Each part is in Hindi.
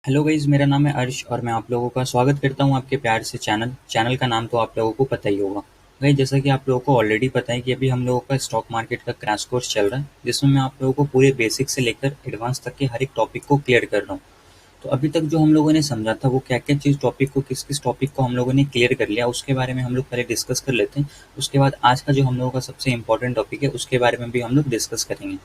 हेलो गाइस, मेरा नाम है अर्श और मैं आप लोगों का स्वागत करता हूं आपके प्यार से चैनल का नाम तो आप लोगों को पता ही होगा। गाइस, जैसा कि आप लोगों को ऑलरेडी पता है कि अभी हम लोगों का स्टॉक मार्केट का क्रैश कोर्स चल रहा है, जिसमें मैं आप लोगों को पूरे बेसिक से लेकर एडवांस तक के हर एक टॉपिक को क्लियर कर रहा हूँ। तो अभी तक जो हम लोगों ने समझा था वो क्या क्या चीज़ टॉपिक को किस किस टॉपिक को हम लोगों ने क्लियर कर लिया, उसके बारे में हम लोग पहले डिस्कस कर लेते हैं। उसके बाद आज का जो हम लोगों का सबसे इंपॉर्टेंट टॉपिक है उसके बारे में भी हम लोग डिस्कस करेंगे।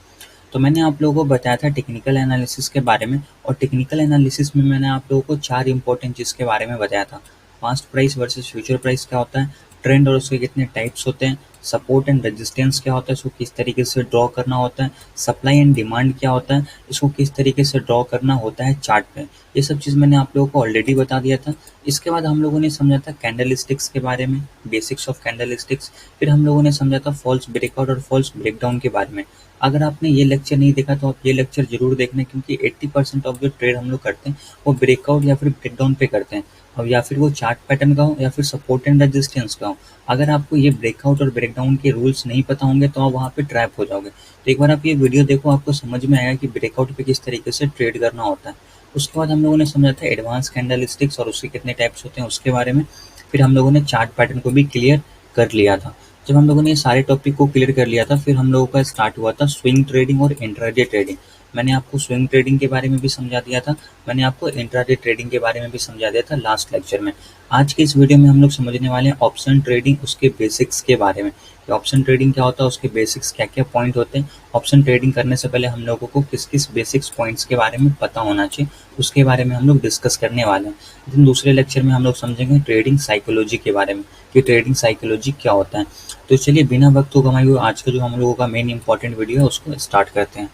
तो मैंने आप लोगों को बताया था टेक्निकल एनालिसिस के बारे में, और टेक्निकल एनालिसिस में मैंने आप लोगों को 4 इंपॉर्टेंट चीज़ के बारे में बताया था। Past price versus future price क्या होता है, ट्रेंड और उसके कितने टाइप्स होते हैं, सपोर्ट एंड रेजिस्टेंस क्या होता है, इसको किस तरीके से ड्रॉ करना होता है, सप्लाई एंड डिमांड क्या होता है, इसको किस तरीके से ड्रॉ करना होता है चार्ट पे। ये सब चीज़ मैंने आप लोगों को ऑलरेडी बता दिया था। इसके बाद हम लोगों ने समझा था कैंडल स्टिक्स के बारे में, बेसिक्स ऑफ कैंडल स्टिक्स। फिर हम लोगों ने समझा था फॉल्स ब्रेकआउट और फॉल्स ब्रेकडाउन के बारे में। अगर आपने ये लेक्चर नहीं देखा तो आप ये लेक्चर जरूर देखना, क्योंकि 80% ऑफ जो ट्रेड हम लोग करते हैं वो ब्रेकआउट या फिर ब्रेकडाउन पे करते हैं, और या फिर वो चार्ट पैटर्न का हो या फिर सपोर्ट एंड रेजिस्टेंस का हो। अगर आपको ये ब्रेकआउट और ब्रेकडाउन के रूल्स नहीं पता होंगे तो आप वहाँ पे ट्रैप हो जाओगे। तो एक बार आप ये वीडियो देखो, आपको समझ में आएगा कि ब्रेकआउट पे किस तरीके से ट्रेड करना होता है। उसके बाद हम लोगों ने समझा था एडवांस कैंडल स्टिक्स और उसके कितने टाइप्स होते हैं उसके बारे में। फिर हम लोगों ने चार्ट पैटर्न को भी क्लियर कर लिया था। जब हम लोगों ने ये सारे टॉपिक को क्लियर कर लिया था, फिर हम लोगों का स्टार्ट हुआ था स्विंग ट्रेडिंग और इंट्राडे ट्रेडिंग। मैंने आपको स्विंग ट्रेडिंग के बारे में भी समझा दिया था, मैंने आपको इंट्राडे ट्रेडिंग के बारे में भी समझा दिया था लास्ट लेक्चर में। आज के इस वीडियो में हम लोग समझने वाले हैं ऑप्शन ट्रेडिंग, उसके बेसिक्स के बारे में कि ऑप्शन ट्रेडिंग क्या होता है, उसके बेसिक्स क्या क्या पॉइंट होते हैं। ऑप्शन ट्रेडिंग करने से पहले हम लोगों को किस किस बेसिक्स पॉइंट्स के बारे में पता होना चाहिए, उसके बारे में हम लोग डिस्कस करने वाले हैं। दिन दूसरे लेक्चर में हम लोग समझेंगे ट्रेडिंग साइकोलॉजी के बारे में कि ट्रेडिंग साइकोलॉजी क्या होता है। तो चलिए बिना वक्त को गंवाए हुए आज का जो हम लोगों का मेन इंपॉर्टेंट वीडियो है उसको स्टार्ट करते हैं।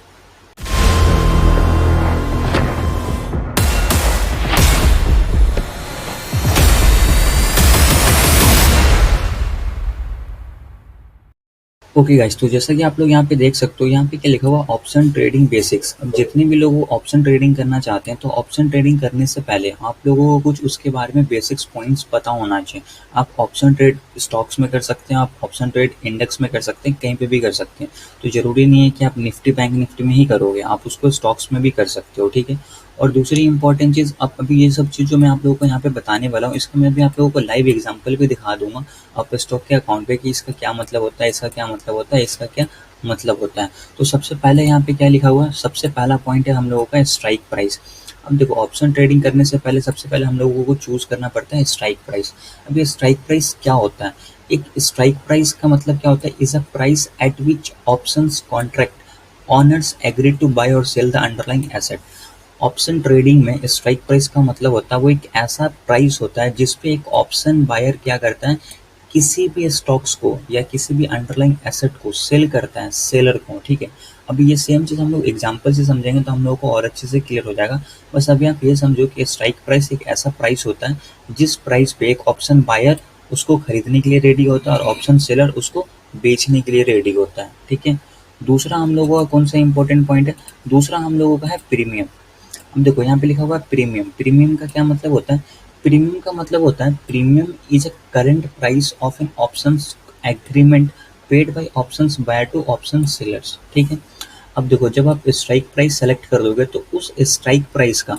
ओके गाइस, तो जैसा कि आप लोग यहाँ पे देख सकते हो, यहाँ पे क्या लिखा हुआ ऑप्शन ट्रेडिंग बेसिक्स। अब जितने भी लोग ऑप्शन ट्रेडिंग करना चाहते हैं तो ऑप्शन ट्रेडिंग करने से पहले आप लोगों को कुछ उसके बारे में बेसिक्स पॉइंट्स पता होना चाहिए। आप ऑप्शन ट्रेड स्टॉक्स में कर सकते हैं, आप ऑप्शन ट्रेड इंडेक्स में कर सकते हैं, कहीं पे भी कर सकते हैं। तो जरूरी नहीं है कि आप निफ्टी बैंक निफ्टी में ही करोगे, आप उसको स्टॉक्स में भी कर सकते हो, ठीक है। और दूसरी इंपॉर्टेंट चीज़, अब अभी ये सब चीज़ जो मैं आप लोगों को यहाँ पे बताने वाला हूँ, इसका मैं भी आप लोगों को लाइव एग्जांपल भी दिखा दूंगा आप स्टॉक के अकाउंट पे कि इसका क्या मतलब होता है, इसका क्या मतलब होता है, इसका क्या मतलब होता है। तो सबसे पहले यहाँ पे क्या लिखा हुआ है, सबसे पहला पॉइंट है हम लोगों का स्ट्राइक प्राइस। अब देखो, ऑप्शन ट्रेडिंग करने से पहले सबसे पहले हम लोगों को चूज करना पड़ता है स्ट्राइक प्राइस। अब ये स्ट्राइक प्राइस क्या होता है, एक स्ट्राइक प्राइस का मतलब क्या होता है, is a price at which options contract owners agree to buy और sell the underlying asset. Option trading में स्ट्राइक प्राइस का मतलब होता है वो एक ऐसा प्राइस होता है जिसपे एक ऑप्शन बायर क्या करता है, किसी भी स्टॉक्स को या किसी भी अंडरलाइंग एसेट को सेल करता है सेलर को, ठीक है। अभी ये सेम चीज़ हम लोग एग्जांपल से समझेंगे तो हम लोगों को और अच्छे से क्लियर हो जाएगा। बस अभी आप ये समझो कि स्ट्राइक प्राइस एक ऐसा प्राइस होता है जिस प्राइस पे एक ऑप्शन बायर उसको खरीदने के लिए रेडी होता है और ऑप्शन सेलर उसको बेचने के लिए रेडी होता है, ठीक है। दूसरा हम लोगों का कौन सा इंपॉर्टेंट पॉइंट है, दूसरा हम लोगों का है प्रीमियम। अब देखो यहाँ पे लिखा हुआ है प्रीमियम। प्रीमियम का क्या मतलब होता है, प्रीमियम का मतलब होता है premium is a current price of an options agreement paid by options buyer to option sellers, ठीक है। अब देखो, जब आप स्ट्राइक प्राइस सेलेक्ट कर दोगे तो उस स्ट्राइक प्राइस का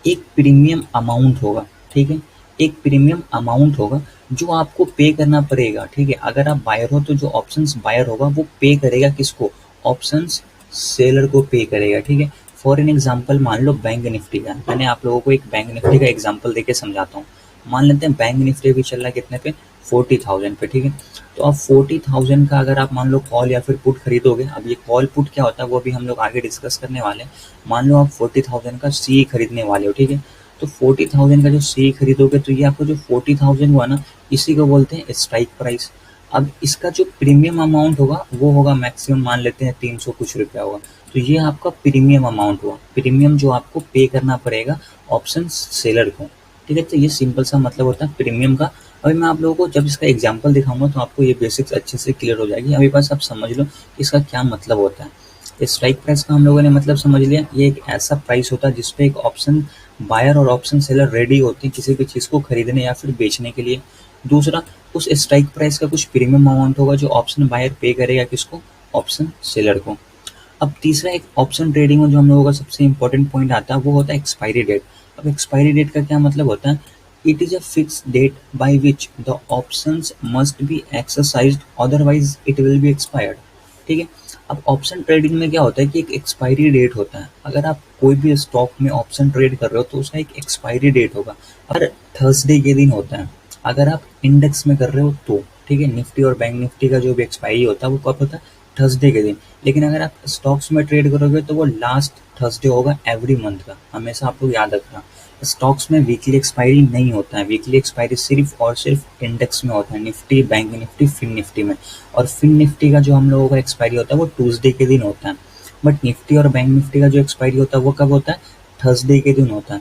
एक प्रीमियम अमाउंट होगा, ठीक है। एक प्रीमियम अमाउंट होगा जो आपको पे करना पड़ेगा, ठीक है। अगर आप बायर हो तो जो ऑप्शंस बायर होगा वो पे करेगा किसको, ऑप्शंस सेलर को पे करेगा, ठीक है। फॉर एन एग्जाम्पल मान लो बैंक निफ्टी का, मैंने आप लोगों को एक बैंक निफ्टी का एग्जाम्पल देके समझाता हूँ। मान लेते हैं बैंक निफ्टी अभी चल रहा है कितने पे, 40,000 पे, ठीक है। तो अब 40,000 का अगर आप मान लो कॉल या फिर पुट खरीदोगे, अब ये कॉल पुट क्या होता है वो भी हम लोग आगे डिस्कस करने वाले हैं। मान लो आप 40,000 का सी खरीदने वाले हो, ठीक है। तो 40,000 का जो सी खरीदोगे तो ये आपको जो 40,000 हुआ ना, इसी को बोलते हैं स्ट्राइक प्राइस। अब इसका जो प्रीमियम अमाउंट होगा वो होगा मैक्सिमम मान लेते हैं 300 कुछ रुपया होगा। तो ये आपका प्रीमियम अमाउंट हुआ, प्रीमियम जो आपको पे करना पड़ेगा ऑप्शन सेलर को, ठीक है। तो ये सिंपल सा मतलब होता है प्रीमियम का। अभी मैं आप लोगों को जब इसका एग्जांपल दिखाऊंगा तो आपको ये बेसिक्स अच्छे से क्लियर हो जाएगी। अभी बस आप समझ लो कि इसका क्या मतलब होता है। स्ट्राइक प्राइस का हम लोगों ने मतलब समझ लिया, ये एक ऐसा प्राइस होता है जिसपे एक ऑप्शन बायर और ऑप्शन सेलर रेडी होते हैं किसी भी चीज़ को खरीदने या फिर बेचने के लिए। दूसरा, उस स्ट्राइक प्राइस का कुछ प्रीमियम अमाउंट होगा जो ऑप्शन बायर पे करेगा किसको, ऑप्शन सेलर को। अब तीसरा एक ऑप्शन ट्रेडिंग में जो हम लोगों का सबसे इंपॉर्टेंट पॉइंट आता है वो होता है एक्सपायरी डेट। अब एक्सपायरी डेट का क्या मतलब होता है? It is a fix date by which the options must be exercised, otherwise it will be expired. ठीक है। अब ऑप्शन ट्रेडिंग में क्या होता है कि एक एक्सपायरी डेट होता है। अगर आप कोई भी स्टॉक में ऑप्शन ट्रेड कर रहे हो तो उसका एक एक्सपायरी डेट होगा। हर थर्सडे के दिन होता है। अगर आप इंडेक्स में कर रहे हो तो ठीक है, निफ्टी और बैंक निफ्टी का जो भी एक्सपायरी होता है वो कब होता है? थर्सडे के दिन। लेकिन अगर आप स्टॉक्स में ट्रेड करोगे तो वो लास्ट थर्सडे होगा एवरी मंथ का। हमेशा आपको याद रखना। स्टॉक्स में वीकली एक्सपायरी नहीं होता है। वीकली एक्सपायरी सिर्फ और सिर्फ इंडेक्स में होता है, Nifty, bank Nifty, fin Nifty में। और फिन निफ्टी का जो हम लोगों का एक्सपायरी होता है वो ट्यूसडे के दिन होता है। बट निफ्टी और बैंक निफ्टी का जो एक्सपायरी होता है वो कब होता है? थर्सडे के दिन होता है।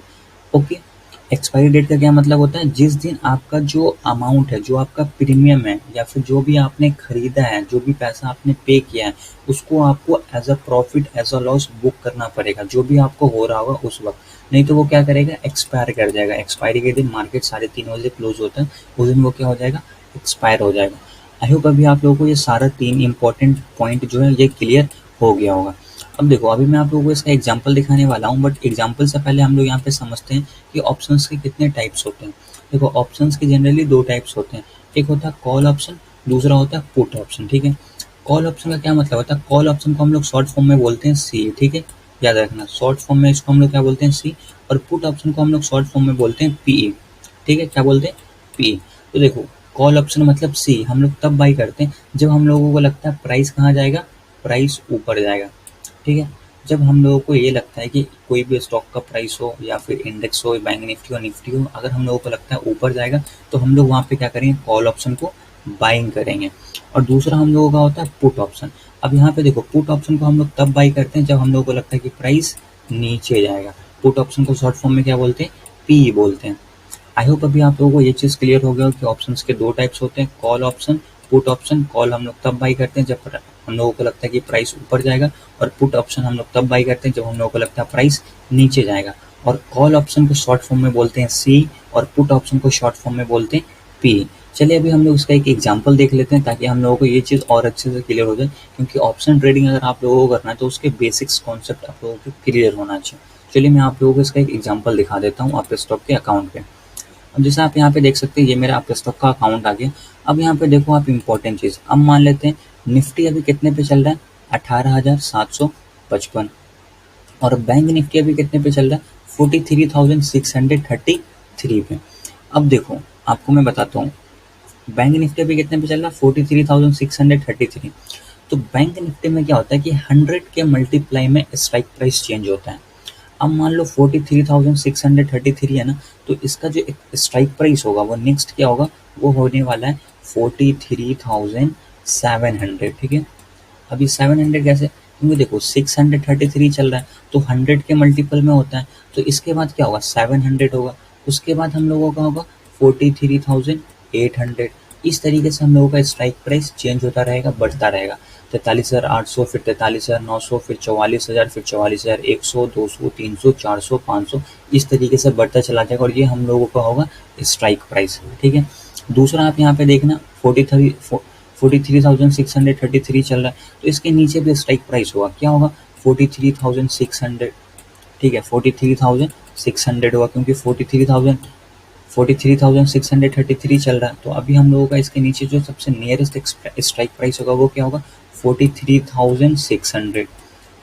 ओके। एक्सपायरी डेट का क्या मतलब होता है? जिस दिन आपका जो अमाउंट है, जो आपका प्रीमियम है या फिर जो भी आपने खरीदा है, जो भी पैसा आपने पे किया है, उसको आपको as a profit as a loss book करना पड़ेगा, जो भी आपको हो रहा होगा उस वक्त। नहीं तो वो क्या करेगा? एक्सपायर कर जाएगा। एक्सपायरी के दिन मार्केट 3:30 बजे क्लोज होता है, उस दिन वो क्या हो जाएगा? एक्सपायर हो जाएगा। आई होप अभी आप लोगों को ये सारा 3 इंपॉर्टेंट पॉइंट जो है ये क्लियर हो गया होगा। अब देखो, अभी मैं आप लोगों को इसका एग्जांपल दिखाने वाला हूँ, बट एग्जांपल से पहले हम लोग यहाँ पे समझते हैं कि ऑप्शंस के कितने टाइप्स होते हैं। देखो, ऑप्शंस के जनरली 2 टाइप्स होते हैं। एक होता है कॉल ऑप्शन, दूसरा होता है पुट ऑप्शन। ठीक है। कॉल ऑप्शन का क्या मतलब होता है? कॉल ऑप्शन को हम लोग शॉर्ट फॉर्म में बोलते हैं सी। ठीक है, याद रखना, शॉर्ट फॉर्म में इसको हम लोग क्या बोलते हैं? सी। और पुट ऑप्शन को हम लोग शॉर्ट फॉर्म में बोलते हैं पीई। ठीक है, क्या बोलते हैं? पीई। तो देखो, कॉल ऑप्शन मतलब सी हम लोग तब बाई करते हैं जब हम लोगों को लगता है प्राइस कहाँ जाएगा? प्राइस ऊपर जाएगा। ठीक है। जब हम लोगों को ये लगता है कि कोई भी स्टॉक का प्राइस हो या फिर इंडेक्स हो, बैंक निफ्टी हो, निफ्टी हो, अगर हम लोगों को लगता है ऊपर जाएगा तो हम लोग वहाँ पे क्या करेंगे? कॉल ऑप्शन को बाइंग करेंगे। और दूसरा हम लोगों का होता है पुट ऑप्शन। अब यहाँ पे देखो, पुट ऑप्शन को हम लोग तब बाई करते हैं जब हम लोगों को लगता है कि प्राइस नीचे जाएगा। पुट ऑप्शन को शॉर्ट फॉर्म में क्या बोलते हैं? पी बोलते हैं। आई होप अभी आप लोगों को ये चीज़ क्लियर हो गया हो कि ऑप्शंस के 2 टाइप्स होते हैं, call option, put option. Call हम लोग तब बाई करते हैं जब हम लोगों को लगता है कि प्राइस ऊपर जाएगा, और पुट ऑप्शन हम लोग तब बाई करते हैं जब हम लोगों को लगता है प्राइस नीचे जाएगा। और कॉल ऑप्शन को शॉर्ट फॉर्म में बोलते हैं सी, और पुट ऑप्शन को शॉर्ट फॉर्म में बोलते हैं पी। चलिए अभी हम लोग इसका एक एग्जांपल देख लेते हैं ताकि हम लोगों को ये चीज़ और अच्छे से क्लियर हो जाए, क्योंकि ऑप्शन ट्रेडिंग अगर आप लोगों को करना है तो उसके बेसिक्स कॉन्सेप्ट आप लोगों को क्लियर होना चाहिए। चलिए मैं आप लोगों को इसका एक एग्जांपल दिखा देता हूँ आपके स्टॉक के अकाउंट पे। अब जैसे आप यहाँ पे देख सकते हैं, ये मेरा आपके स्टॉक का अकाउंट आ गया। अब यहाँ पे देखो आप, इम्पोर्टेंट चीज़, अब मान लेते हैं निफ्टी अभी कितने पे चल रहा है? 18,755। और बैंक निफ्टी अभी कितने पे चल रहा है? 43,633 पे। अब देखो, आपको मैं बताता हूँ, बैंक निफ्टी अभी कितने पे चल रहा है? 43,633। तो बैंक निफ्टी में क्या होता है कि 100 के मल्टीप्लाई में स्ट्राइक प्राइस चेंज होता है। अब मान लो 43,633 है ना, तो इसका जो एक स्ट्राइक प्राइस होगा वो नेक्स्ट क्या होगा? वो होने वाला है 43,700। ठीक है। अभी 700 कैसे? क्योंकि देखो 633 चल रहा है तो 100 के मल्टीपल में होता है, तो इसके बाद क्या होगा? 700 होगा। उसके बाद हम लोगों का होगा 43,800। इस तरीके से हम लोगों का स्ट्राइक प्राइस चेंज होता रहेगा, बढ़ता रहेगा। 43,800, फिर 43,900, फिर 44,000, फिर 44,100, 200, 300, 400, 500, इस तरीके से बढ़ता चला जाएगा। और ये हम लोगों का होगा स्ट्राइक प्राइस। ठीक है। दूसरा आप यहाँ पे देखना, 43,633 चल रहा है, तो इसके नीचे भी स्ट्राइक प्राइस होगा। क्या होगा? 43,600। ठीक है, 43,600 होगा, क्योंकि 43,633 चल रहा है। तो अभी हम लोगों का इसके नीचे जो सबसे नियरेस्ट स्ट्राइक प्राइस होगा वो क्या होगा? 43,600।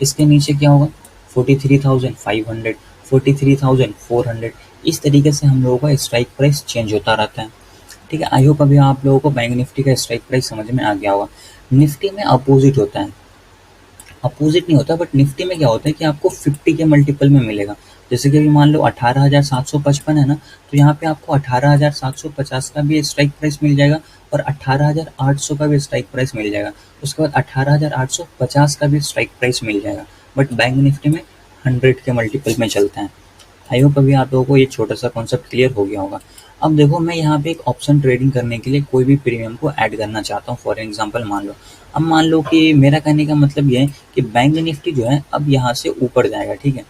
इसके नीचे क्या होगा? 43,500, 43,400। इस तरीके से हम लोगों का स्ट्राइक प्राइस चेंज होता रहता है। ठीक है। आई होप अभी आप लोगों को बैंक निफ्टी का स्ट्राइक प्राइस समझ में आ गया होगा। निफ्टी में अपोजिट होता है, अपोजिट नहीं होता, बट निफ्टी में क्या होता है कि आपको 50 के मल्टीपल में मिलेगा। जैसे कि अभी मान लो 18,755 है ना, तो यहाँ पे आपको 18,750 का भी स्ट्राइक प्राइस मिल जाएगा और 18,800 का भी स्ट्राइक प्राइस मिल जाएगा। उसके बाद 18,850 का भी स्ट्राइक प्राइस मिल जाएगा। बट बैंक निफ्टी में 100 के मल्टीपल में चलता है। आई होप अभी आप लोगों को ये छोटा सा कॉन्सेप्ट क्लियर हो गया होगा। अब देखो, मैं यहाँ पे एक ऑप्शन ट्रेडिंग करने के लिए कोई भी प्रीमियम को ऐड करना चाहता हूँ। फॉर एग्जांपल मान लो, अब मान लो कि मेरा कहने का मतलब ये है कि बैंक निफ्टी जो है अब यहाँ से ऊपर जाएगा। ठीक है,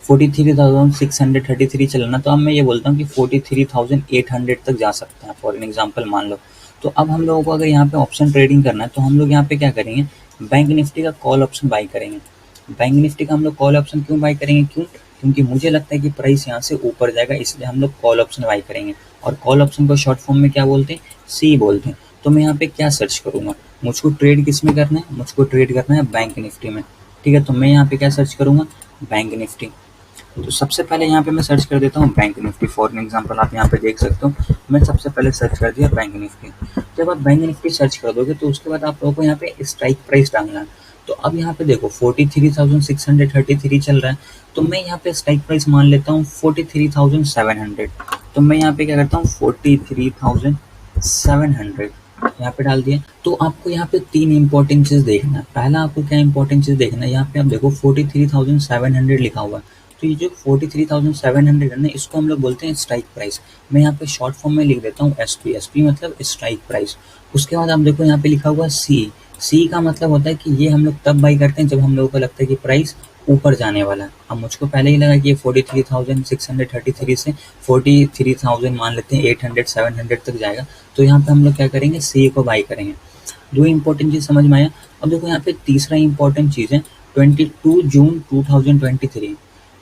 43,633 चलना, तो अब मैं ये बोलता हूँ कि 43,800 तक जा सकता है, फॉर एग्जांपल मान लो। तो अब हम लोगों को अगर यहाँ पे ऑप्शन ट्रेडिंग करना है तो हम लोग यहाँ पे क्या करेंगे? बैंक निफ्टी का कॉल ऑप्शन बाई करेंगे। बैंक निफ्टी का हम लोग कॉल ऑप्शन क्यों बाई करेंगे? क्योंकि मुझे लगता है कि प्राइस यहाँ से ऊपर जाएगा, इसलिए हम लोग कॉल ऑप्शन बाई करेंगे। और कॉल ऑप्शन को शॉर्ट फॉर्म में क्या बोलते हैं, सी बोलते हैं। तो मैं यहाँ पे क्या सर्च करूँगा, मुझको ट्रेड किस में करना है, मुझको ट्रेड करना है बैंक निफ्टी में। ठीक है, तो मैं यहाँ पे क्या सर्च करूँगा, बैंक निफ्टी। तो सबसे पहले यहाँ पे मैं सर्च कर देता हूँ बैंक निफ्टी। फॉर एग्जांपल आप यहाँ पे देख सकते हो, मैं सबसे पहले सर्च कर दिया बैंक निफ्टी। जब आप बैंक निफ्टी सर्च कर दोगे तो उसके बाद आप लोगों को यहाँ पे स्ट्राइक प्राइस डालना है। तो अब यहाँ पे देखो 43,633 चल रहा है, तो मैं यहाँ पे स्ट्राइक प्राइस मान लेता हूँ 43,700। तो मैं यहाँ पे क्या करता हूँ 43,700 यहाँ पे डाल दिया। तो आपको यहाँ पे तीन इंपॉर्टेंट चीज देखना है। पहला आपको क्या इंपॉर्टेंट चीज देखना है, यहाँ पे आप देखो 43,700 लिखा हुआ है। तो ये जो 43,700 है ना, इसको हम लोग बोलते हैं स्ट्राइक प्राइस। मैं यहाँ पे शॉर्ट फॉर्म में लिख देता हूँ एसपी। एसपी मतलब स्ट्राइक प्राइस। उसके बाद आप देखो यहाँ पे लिखा हुआ सी। सी का मतलब होता है कि ये हम लोग तब बाई करते हैं जब हम लोगों को लगता है कि प्राइस ऊपर जाने वाला है। अब मुझको पहले ही लगा कि ये 43,633 से 43,000 मान लेते हैं 800 700 तक जाएगा। तो यहाँ पे हम लोग क्या करेंगे, सी को बाई करेंगे। दो इंपॉर्टेंट चीज समझ में आया। अब देखो यहाँ पे तीसरा इंपॉर्टेंट चीज है 22 जून 2023।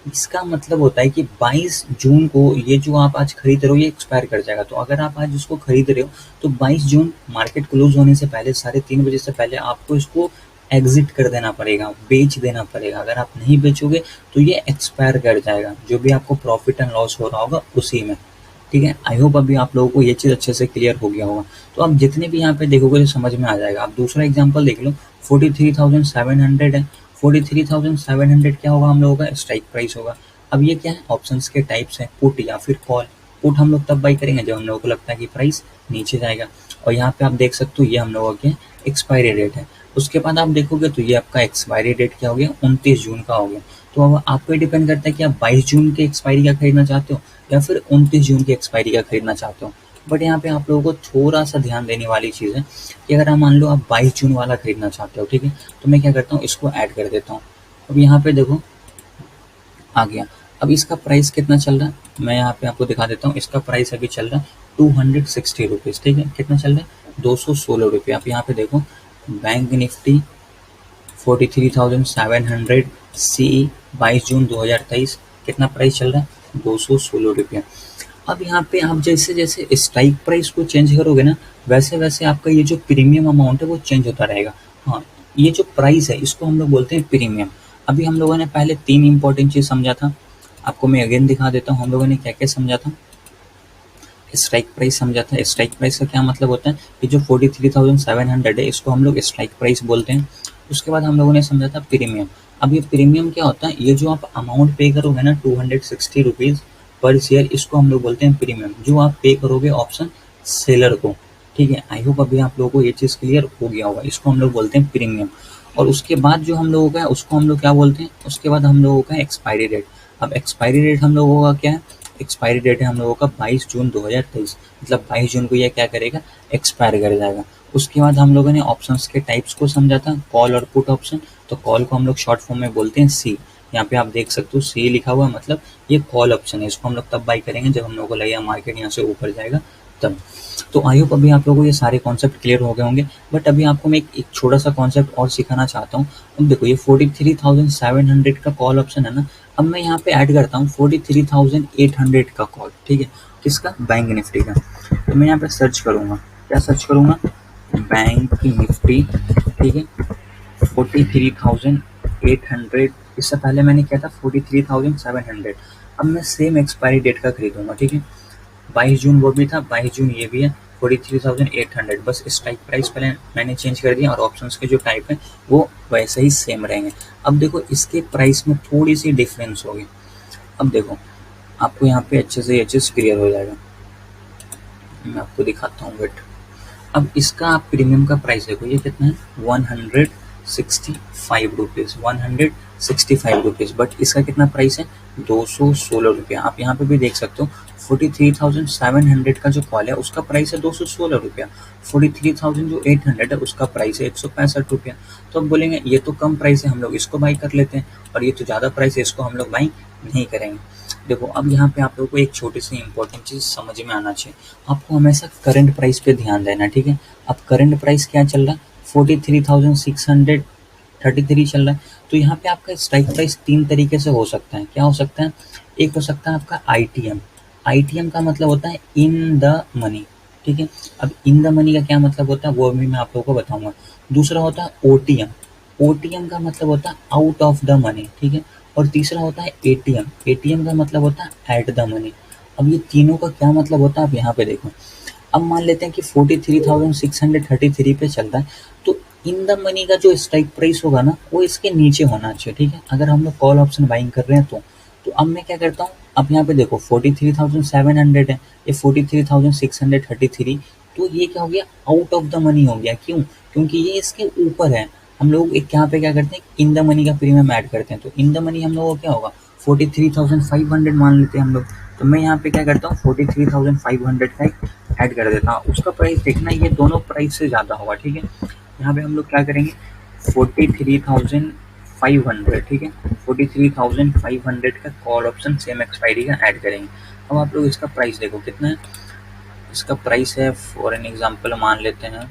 इसका मतलब होता है कि 22 जून को ये जो आप आज खरीद रहे हो ये एक्सपायर कर जाएगा। तो अगर आप आज इसको खरीद रहे हो तो 22 जून मार्केट क्लोज होने से पहले 3:30 बजे से पहले आपको इसको एग्जिट कर देना पड़ेगा, बेच देना पड़ेगा। अगर आप नहीं बेचोगे तो ये एक्सपायर कर जाएगा, जो भी आपको प्रॉफिट एंड लॉस हो रहा होगा उसी में। ठीक है, आई होप अभी आप लोगों को ये चीज़ अच्छे से क्लियर हो गया होगा। तो आप जितने भी यहाँ पे देखोगे तो समझ में आ जाएगा। आप दूसरा एग्जाम्पल देख लो, 43,700 है। 43,700 क्या होगा, हम लोगों का स्ट्राइक प्राइस होगा। अब ये क्या है, ऑप्शंस के टाइप्स हैं, पुट या फिर कॉल। पुट हम लोग तब बाई करेंगे जब हम लोगों को लगता है कि प्राइस नीचे जाएगा। और यहाँ पे आप देख सकते हो ये हम लोगों के एक्सपायरी डेट है। उसके बाद आप देखोगे तो ये आपका एक्सपायरी डेट क्या हो गया, 29 जून का हो गया। तो अब आप पे डिपेंड करता है कि आप 22 जून के एक्सपायरी का खरीदना चाहते हो या फिर 29 जून की एक्सपायरी का खरीदना चाहते हो। बट यहाँ पे आप लोगों को थोड़ा सा ध्यान देने वाली चीज़ है कि अगर आप मान लो आप 22 जून वाला खरीदना चाहते हो, ठीक है, तो मैं क्या करता हूँ, इसको ऐड कर देता हूँ। अब यहाँ पे देखो आ गया। अब इसका प्राइस कितना चल रहा है, मैं यहाँ पे आपको दिखा देता हूँ। इसका प्राइस अभी चल रहा है 260 रुपीज़। ठीक है, कितना चल रहा है, 216 रुपये। आप यहाँ पे देखो बैंक निफ्टी 43,700 सी 22 जून 2023 कितना प्राइस चल रहा है, 216 रुपये। अब यहाँ पे आप जैसे जैसे स्ट्राइक प्राइस को चेंज करोगे ना, वैसे वैसे आपका ये जो प्रीमियम अमाउंट है वो चेंज होता रहेगा। हाँ, ये जो प्राइस है इसको हम लोग बोलते हैं प्रीमियम। अभी हम लोगों ने पहले तीन इंपॉर्टेंट चीज समझा था, आपको मैं अगेन दिखा देता हूँ हम लोगों ने क्या क्या समझा था। स्ट्राइक प्राइस समझा था। स्ट्राइक प्राइस का क्या मतलब होता है कि जो 43,700 है इसको हम लोग स्ट्राइक प्राइस बोलते हैं। उसके बाद हम लोगों ने समझा था प्रीमियम। अब ये प्रीमियम क्या होता है, ये जो आप अमाउंट पे करोगे ना 260 रुपीज़ पर शेयर, इसको हम लोग बोलते हैं प्रीमियम, जो आप पे करोगे ऑप्शन सेलर को। ठीक है, आई होप अभी आप लोगों को ये चीज़ क्लियर हो गया होगा। इसको हम लोग बोलते हैं प्रीमियम। और उसके बाद जो हम लोगों का है उसको हम लोग क्या बोलते हैं, उसके बाद हम लोगों का एक्सपायरी डेट। अब एक्सपायरी डेट हम लोगों का क्या है, एक्सपायरी डेट है हम लोगों का 22 जून 2023। मतलब 22 जून को यह क्या करेगा, एक्सपायर कर जाएगा। उसके बाद हम लोगों ने ऑप्शंस के टाइप्स को समझा था, कॉल और पुट ऑप्शन। तो कॉल को हम लोग शॉर्ट फॉर्म में बोलते हैं सी। यहाँ पे आप देख सकते हो सी लिखा हुआ है, मतलब ये कॉल ऑप्शन है। इसको हम लोग तब बाई करेंगे जब हम लोगों को लगेगा मार्केट यहाँ से ऊपर जाएगा तब। तो आई होप अभी आप लोगों को ये सारे कॉन्सेप्ट क्लियर हो गए होंगे। बट अभी आपको मैं एक छोटा सा कॉन्सेप्ट और सिखाना चाहता हूँ। अब देखो ये 43,700 का कॉल ऑप्शन है ना, अब मैं यहाँ पे ऐड करता हूँ 43,800 का कॉल। ठीक है, किसका, बैंक निफ्टी का। तो मैं यहाँ पे सर्च करूँगा, क्या सर्च करूँगा, बैंक निफ्टी। ठीक है, 43,800। इससे पहले मैंने किया था 43,700। अब मैं सेम एक्सपायरी डेट का खरीदूंगा। ठीक है, 22 जून वो भी था, 22 जून ये भी है, 43,800। बस स्ट्राइक प्राइस पहले मैंने चेंज कर दिया और ऑप्शंस के जो टाइप है वो वैसे ही सेम रहेंगे। अब देखो इसके प्राइस में थोड़ी सी डिफरेंस होगी। अब देखो आपको यहाँ पे अच्छे से ये चीज़ क्लियर हो जाएगा। मैं आपको दिखाता हूँ, वेट। अब इसका आप प्रीमियम का प्राइस देखो, ये कितना है, 165 रुपीज़, 165 रुपीज़। बट इसका कितना प्राइस है, 216 रुपये। आप यहाँ पे भी देख सकते हो 43,700 का जो कॉल है उसका प्राइस है 216 रुपया। 43,800 है उसका प्राइस है 165 रुपया। तो अब बोलेंगे ये तो कम प्राइस है, हम लोग इसको बाई कर लेते हैं, और ये तो ज़्यादा प्राइस है, इसको हम लोग बाई नहीं करेंगे। देखो अब यहाँ पे आप लोगों को एक छोटी सी इंपॉर्टेंट चीज़ समझ में आना चाहिए। आपको हमेशा करंट प्राइस पे ध्यान देना है। ठीक है, अब करंट प्राइस क्या चल रहा है, 43,633 33 चल रहा है, तो यहाँ पे आपका स्ट्राइक प्राइस 3 तरीके से हो सकता है। क्या हो सकता है? एक हो सकता है आपका आईटीएम। आईटीएम का मतलब होता है इन द मनी, ठीक है? अब इन द मनी का क्या मतलब होता है वो भी मैं आप लोगों को बताऊँगा। दूसरा होता है ओटीएम। ओटीएम का मतलब होता है आउट ऑफ द मनी, ठीक है? और तीसरा होता है एटीएम। एटीएम का मतलब होता है एट द मनी। अब ये तीनों का क्या मतलब होता है आप यहाँ पे देखो। अब मान लेते हैं कि 43,633 पे चल रहा है, तो इन द मनी का जो स्ट्राइक प्राइस होगा ना वो इसके नीचे होना चाहिए, ठीक है? अगर हम लोग कॉल ऑप्शन बाइंग कर रहे हैं तो अब मैं क्या करता हूँ, अब यहाँ पे देखो 43,700 है, ये 43,633, तो ये क्या हो गया, आउट ऑफ द मनी हो गया। क्यों? क्योंकि ये इसके ऊपर है। हम लोग एक यहाँ पे क्या करते हैं, इन द मनी का प्रीमियम ऐड करते हैं, तो इन द मनी हम लोगों को क्या होगा, 43,500 मान लेते हैं हम लोग। तो मैं यहाँ पे क्या करता हूँ, 43,500 का ऐड कर देता हूँ। उसका प्राइस देखना, ये दोनों प्राइस से ज़्यादा होगा, ठीक है? यहाँ पे हम लोग क्या करेंगे, 43,500, ठीक है? 43,500 का कॉल ऑप्शन सेम एक्सपायरी का ऐड करेंगे। अब आप लोग इसका प्राइस देखो कितना है। इसका प्राइस है, फॉर एन एग्जाम्पल मान लेते हैं,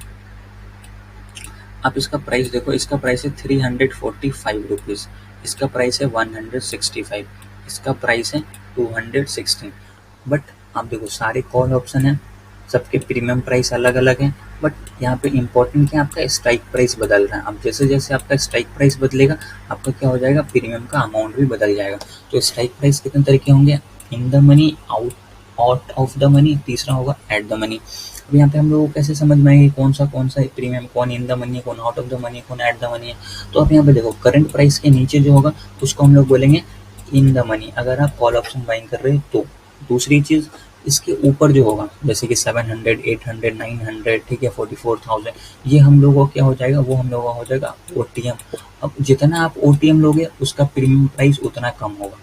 आप इसका प्राइस देखो, इसका प्राइस है 345 रुपीज़, इसका प्राइस है 165, इसका प्राइस है 216। बट आप देखो सारे कॉल ऑप्शन है, सबके प्रीमियम प्राइस अलग अलग है, बट यहाँ पे इम्पोर्टेंट क्या है, आपका स्ट्राइक प्राइस बदल रहा है। अब जैसे जैसे आपका स्ट्राइक प्राइस बदलेगा, आपका क्या हो जाएगा, प्रीमियम का अमाउंट भी बदल जाएगा। तो स्ट्राइक प्राइस कितने तरीके होंगे, इन the money, out of the money, तीसरा होगा एट द मनी। अब यहाँ पे हम लोग को कैसे समझ में आएगी कौन सा प्रीमियम, कौन इन द मनी है, कौन आउट ऑफ द मनी है, कौन एट द मनी है? तो आप यहाँ पे देखो, करंट प्राइस के नीचे जो होगा उसको हम लोग बोलेंगे इन द मनी, अगर आप कॉल ऑप्शन बाइंग कर रहे हो तो। दूसरी चीज़, इसके ऊपर जो होगा जैसे कि 700, 800, 900, ठीक है, 44,000, ये हम लोगों को क्या हो जाएगा, वो हम लोगों का हो जाएगा ओटीएम। अब जितना आप ओटीएम लोगे उसका प्रीमियम प्राइस उतना कम होगा,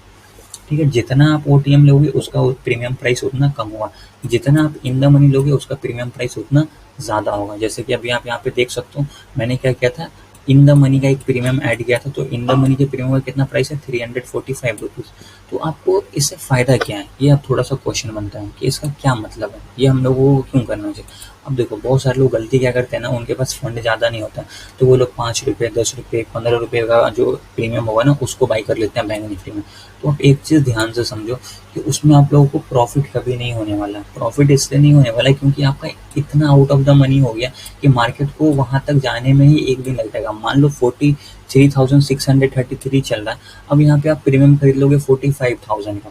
ठीक है? जितना आप ओटीएम लोगे उसका प्रीमियम प्राइस उतना कम होगा, जितना आप इन द मनी लोगे उसका प्रीमियम प्राइस उतना ज़्यादा होगा। जैसे कि अभी आप यहाँ पे देख सकते हो, मैंने क्या किया था, इन द मनी का एक प्रीमियम ऐड किया था, तो इन द मनी के प्रीमियम का कितना प्राइस है, 345 रुपीज़। तो आपको इससे फ़ायदा क्या है, ये आप थोड़ा सा क्वेश्चन बनता है कि इसका क्या मतलब है, ये हम लोगों को क्यों करना चाहिए। अब देखो बहुत सारे लोग गलती क्या करते हैं ना, उनके पास फंड ज़्यादा नहीं होता, तो वो लोग 5 रुपये, 10 रुपये, 15 रुपये का जो प्रीमियम होगा ना उसको बाई कर लेते हैं बैंक निफ्टी में। तो आप एक चीज़ ध्यान से समझो कि उसमें आप लोगों को प्रॉफिट कभी नहीं होने वाला। प्रॉफिट इसलिए नहीं होने वाला है क्योंकि आपका इतना आउट ऑफ द मनी हो गया कि मार्केट को वहाँ तक जाने में ही एक दिन लग जाएगा। मान लो 43,633 चल रहा है, अब यहाँ पे आप प्रीमियम खरीद लोगे 45,000 का,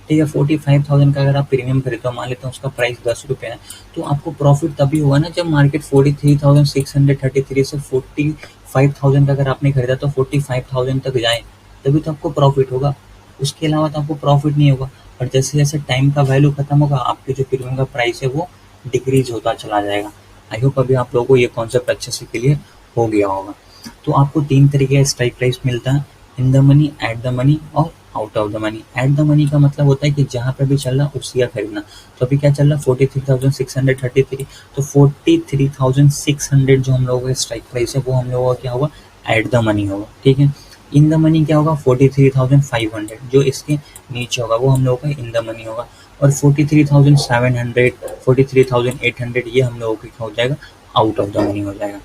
ठीक है? 45,000 का अगर आप प्रीमियम खरीदो, मान लेते हैं उसका प्राइस 10 रुपये है, तो आपको प्रॉफिट तभी होगा ना जब मार्केट 43,633 से 45,000 का अगर आपने खरीदा तो 45,000 तक जाए, तभी तो आपको प्रॉफिट होगा। उसके अलावा तो आपको प्रॉफिट नहीं होगा। और जैसे जैसे टाइम का वैल्यू खत्म होगा, आपके जो प्रीमियम का प्राइस है वो डिक्रीज होता चला जाएगा। आई होप अभी आप लोगों को ये कॉन्सेप्ट अच्छे से क्लियर हो गया होगा। तो आपको 3 तरीके का स्ट्राइक प्राइस मिलता है, in the money, at the money और out of the money. At the money का मतलब होता है कि जहाँ पे भी चल रहा उसी का खरीदना। तो अभी क्या चल रहा है, 43,633, तो 43,600 जो हम लोगों का स्ट्राइक प्राइस है वो हम लोगों का क्या होगा, एट द मनी होगा, ठीक है? इन द मनी क्या होगा, 43,500 जो इसके नीचे होगा वो हम लोगों का इन द मनी होगा। और 43,700, 43,800 ये हम लोगों का क्या हो जाएगा, आउट ऑफ द मनी हो जाएगा,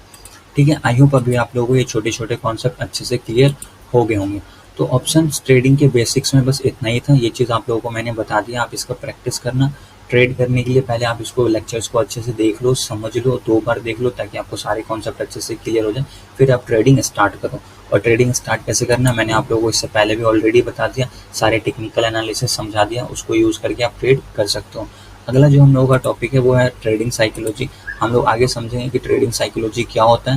ठीक है? आई होप अभी आप लोगों को ये छोटे छोटे कॉन्सेप्ट अच्छे से क्लियर हो गए होंगे। तो ऑप्शंस ट्रेडिंग के बेसिक्स में बस इतना ही था, ये चीज़ आप लोगों को मैंने बता दिया। आप इसका प्रैक्टिस करना। ट्रेड करने के लिए पहले आप इसको लेक्चर्स को अच्छे से देख लो, समझ लो, 2 बार देख लो ताकि आपको सारे कॉन्सेप्ट अच्छे से क्लियर हो जाए, फिर आप ट्रेडिंग स्टार्ट करो। और ट्रेडिंग स्टार्ट कैसे करना मैंने आप लोगों को इससे पहले भी ऑलरेडी बता दिया, सारे टेक्निकल एनालिसिस समझा दिया, उसको यूज़ करके आप ट्रेड कर सकते हो। अगला जो हम लोगों का टॉपिक है वो है ट्रेडिंग साइकोलॉजी। हम लोग आगे समझेंगे कि ट्रेडिंग साइकोलॉजी क्या होता है।